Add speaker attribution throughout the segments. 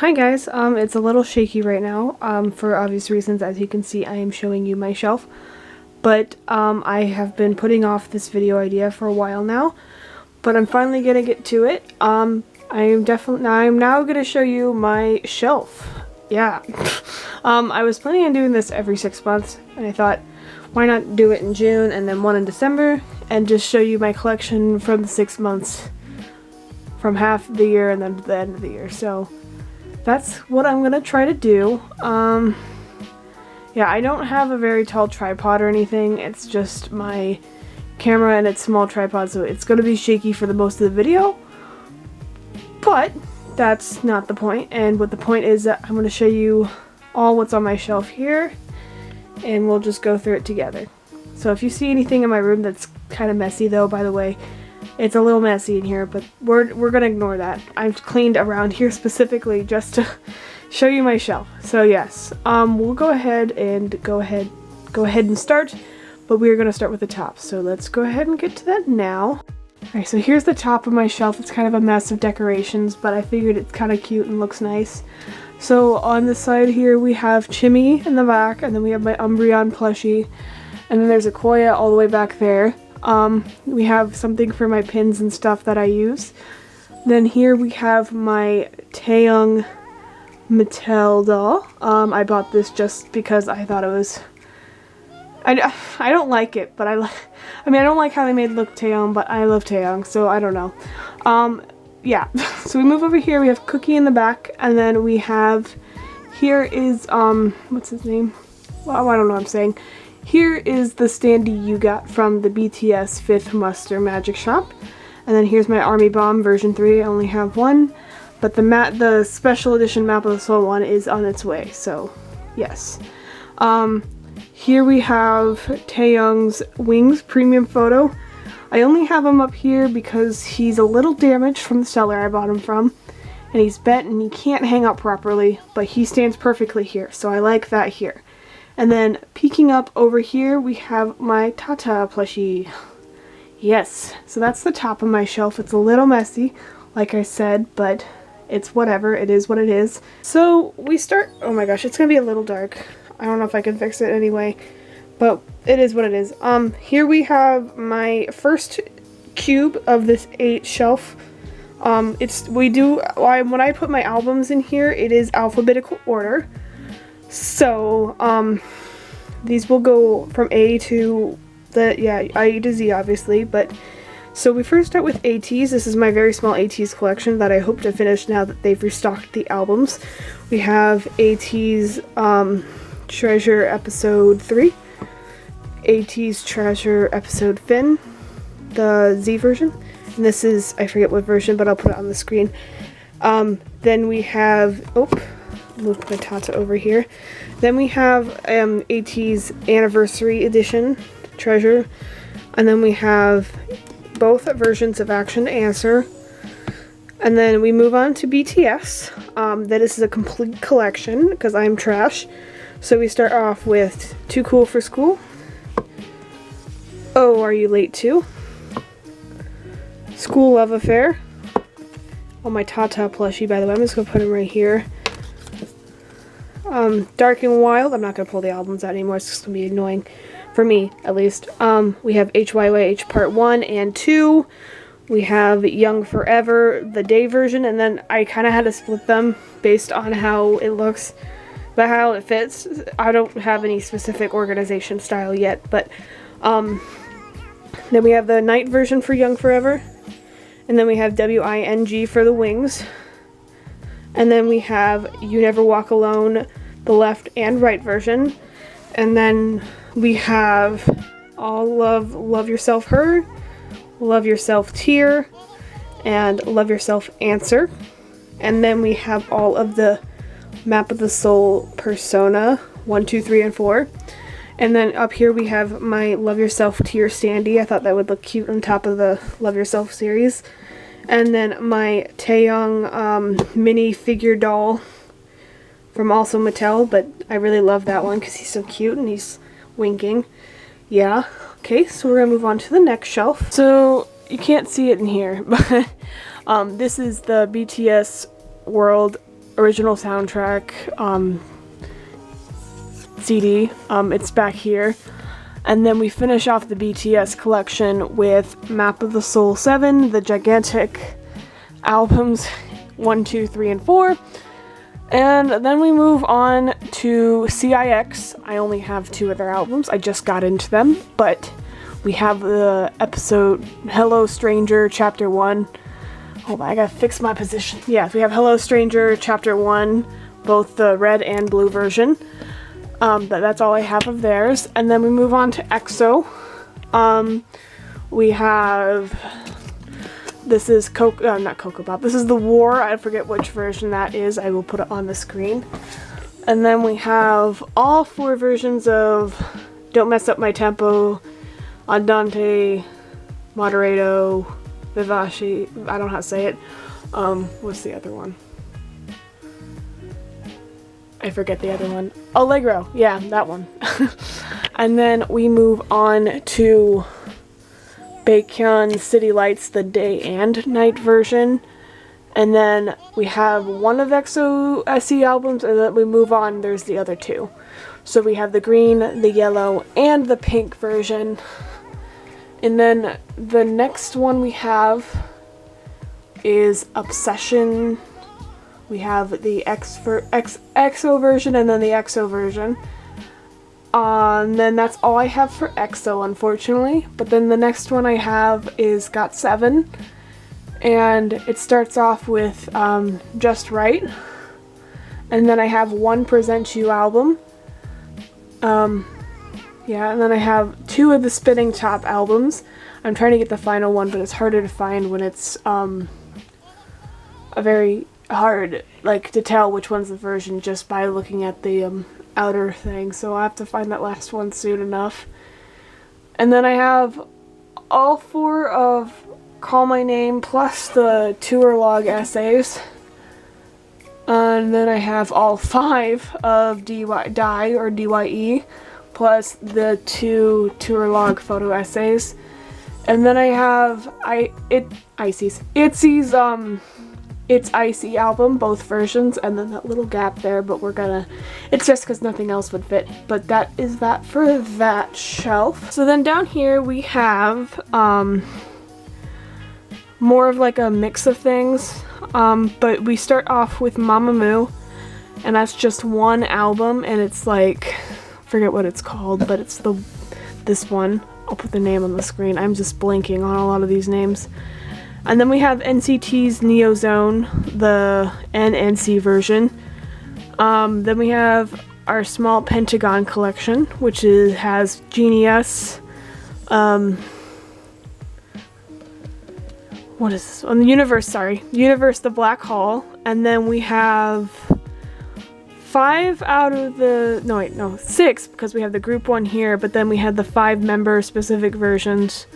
Speaker 1: Hi guys, it's a little shaky right now, for obvious reasons. As you can see, I am showing you my shelf, but I have been putting off this video idea for a while now, but I'm finally gonna get to it. I'm now gonna show you my shelf. Yeah. I was planning on doing this every 6 months, and I thought, why not do it in June and then one in December, and just show you my collection from the 6 months, from half the year and then to the end of the year. So that's what I'm gonna try to do. Yeah, I don't have a very tall tripod or anything. It's just my camera and its small tripod, so it's gonna be shaky for the most of the video. But that's not the point, and what the point is that I'm gonna show you all what's on my shelf here, and we'll just go through it together. So if you see anything in my room that's kind of messy, though, by the way, it's a little messy in here, but we're gonna ignore that. I've cleaned around here specifically just to show you my shelf. So yes, we'll go ahead and start, but we're gonna start with the top. So let's go ahead and get to that now. Alright, so here's the top of my shelf. It's kind of a mess of decorations, but I figured it's kind of cute and looks nice. So on the side here we have Chimmy in the back, and then we have my Umbreon plushie, and then there's a Koya all the way back there. We have something for my pins and stuff that I use. Then here we have my Taeyong Mattel doll. I bought this just because I thought it was... I don't like it, but I don't like how they made it look Taeyong, but I love Taeyong, so I don't know. Yeah, so we move over here, we have Cookie in the back, and then we have... Here is, what's his name? Well, I don't know what I'm saying. Here is the standee you got from the BTS 5th Muster Magic Shop. And then here's my Army Bomb version 3. I only have one, but the special edition Map of the Soul one is on its way, so yes. Here we have Taeyong's Wings premium photo. I only have him up here because he's a little damaged from the seller I bought him from, and he's bent and he can't hang up properly, but he stands perfectly here, so I like that here. And then peeking up over here, we have my Tata plushie. Yes, so that's the top of my shelf. It's a little messy, like I said, but it's whatever. It is what it is. So we start, oh my gosh, it's gonna be a little dark. I don't know if I can fix it anyway, but it is what it is. Here we have my first cube of this 8 shelf. When I put my albums in here, it is alphabetical order. So, these will go from A to I to Z, obviously, but, so we first start with ATs. This is my very small ATs collection that I hope to finish now that they've restocked the albums. We have ATs, Treasure Episode 3, ATs Treasure Episode Fin, the Z version, and this is, I forget what version, but I'll put it on the screen. Then we have, moved my Tata over here. Then we have AT's Anniversary Edition Treasure, and then we have both versions of Action Answer, and then we move on to BTS. This is a complete collection because I'm trash. So we start off with Too Cool for School, Oh Are You Late Too, School Love Affair. Oh, my Tata plushie, by the way, I'm just gonna put him right here. Dark and Wild. I'm not going to pull the albums out anymore. It's just going to be annoying. For me, at least. We have HYYH Part 1 and 2. We have Young Forever, the day version. And then I kind of had to split them based on how it looks. But how it fits. I don't have any specific organization style yet. But, then we have the night version for Young Forever. And then we have WING for the Wings. And then we have You Never Walk Alone, the left and right version. And then we have All Love Yourself Her, Love Yourself Tear, and Love Yourself Answer. And then we have all of the Map of the Soul Persona 1, 2, 3, and 4. And then up here we have my Love Yourself Tear standee. I thought that would look cute on top of the Love Yourself series. And then my Taeyong mini figure doll from also Mattel, but I really love that one because he's so cute and he's winking. Yeah. Okay, so we're going to move on to the next shelf. So you can't see it in here, but this is the BTS World original soundtrack CD. It's back here. And then we finish off the BTS collection with Map of the Soul 7, the gigantic albums 1, 2, 3, and 4. And then we move on to CIX. I only have 2 of their albums. I just got into them, but we have the episode Hello Stranger Chapter 1. Hold on, I gotta fix my position. Yeah, we have Hello Stranger Chapter 1, both the red and blue version. But that's all I have of theirs. And then we move on to EXO. We have, this is not Coco Pop, this is The War. I forget which version that is. I will put it on the screen. And then we have all 4 versions of Don't Mess Up My Tempo, Andante, Moderato, Vivace, I don't know how to say it. What's the other one? I forget the other one. Allegro, yeah, that one. And then we move on to Baekhyun City Lights, the day and night version. And then we have one of EXO SE albums, and then we move on, there's the other 2. So we have the green, the yellow, and the pink version. And then the next one we have is Obsession. We have the EXO version and then the EXO version. And then that's all I have for EXO, unfortunately. But then the next one I have is GOT7. And it starts off with Just Right. And then I have One Present You album. Yeah, and then I have 2 of the Spinning Top albums. I'm trying to get the final one, but it's harder to find when it's a very hard, like, to tell which one's the version just by looking at the outer thing. So I'll have to find that last one soon enough. And then I have all 4 of Call My Name plus the tour log essays. And then I have all 5 of Die or DYE. Plus the 2 tour log photo essays. And then I have ITZY's It's Icy album, both versions, and then that little gap there, but it's just because nothing else would fit. But that is that for that shelf. So then down here we have more of like a mix of things. But we start off with Mamamoo, and that's just one album, and it's like, forget what it's called, but it's this one. I'll put the name on the screen. I'm just blanking on a lot of these names. And then we have NCT's Neo Zone, the NNC version. Then we have our small Pentagon collection, which has Genius. What is this? On the Universe, Universe the Black Hole. And then we have 5 out of the, 6, because we have the group one here, but then we had the 5 member specific versions.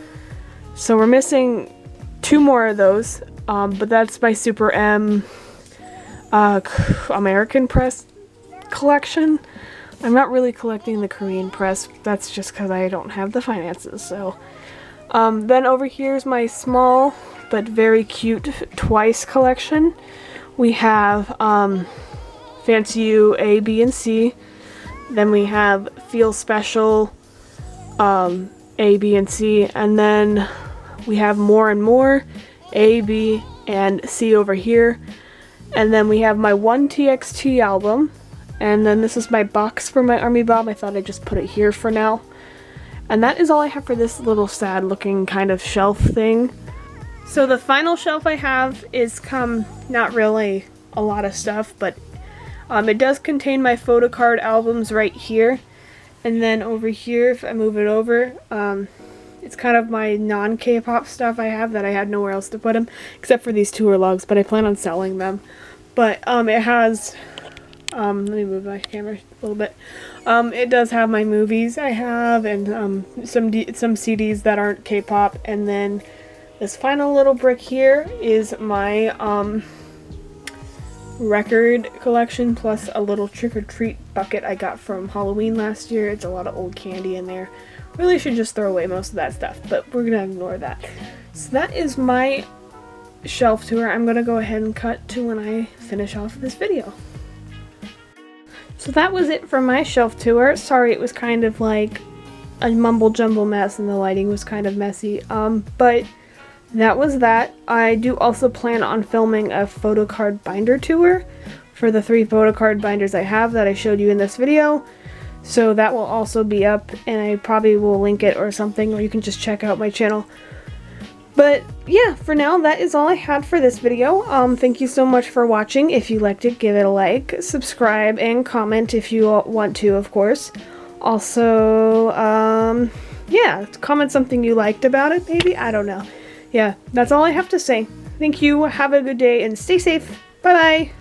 Speaker 1: So we're missing 2 more of those, but that's by Super M American Press collection. I'm not really collecting the Korean press, that's just because I don't have the finances. So then over here's my small but very cute Twice collection. We have Fancy You A, B, and C. Then we have Feel Special A, B, and C. And then we have More and More A, B, and C over here. And then we have my 1TXT album. And then this is my box for my Army Bomb. I thought I'd just put it here for now. And that is all I have for this little sad looking kind of shelf thing. So the final shelf I have is not really a lot of stuff, but it does contain my photo card albums right here. And then over here, if I move it over, it's kind of my non-K-pop stuff I have that I had nowhere else to put them, except for these tour logs, but I plan on selling them. But it has, let me move my camera a little bit. It does have my movies I have, and some CDs that aren't K-pop. And then this final little brick here is my record collection, plus a little trick-or-treat bucket I got from Halloween last year. It's a lot of old candy in there. Really should just throw away most of that stuff, but we're gonna ignore that. So that is my shelf tour, I'm gonna go ahead and cut to when I finish off this video. So that was it for my shelf tour. Sorry it was kind of like a mumble jumble mess and the lighting was kind of messy, but that was that. I do also plan on filming a photo card binder tour for the 3 photo card binders I have that I showed you in this video. So that will also be up, and I probably will link it or something, or you can just check out my channel. But yeah, for now, that is all I had for this video. Thank you so much for watching. If you liked it, give it a like, subscribe, and comment if you want to, of course. Also, yeah, comment something you liked about it, maybe? I don't know. Yeah, that's all I have to say. Thank you, have a good day, and stay safe. Bye-bye!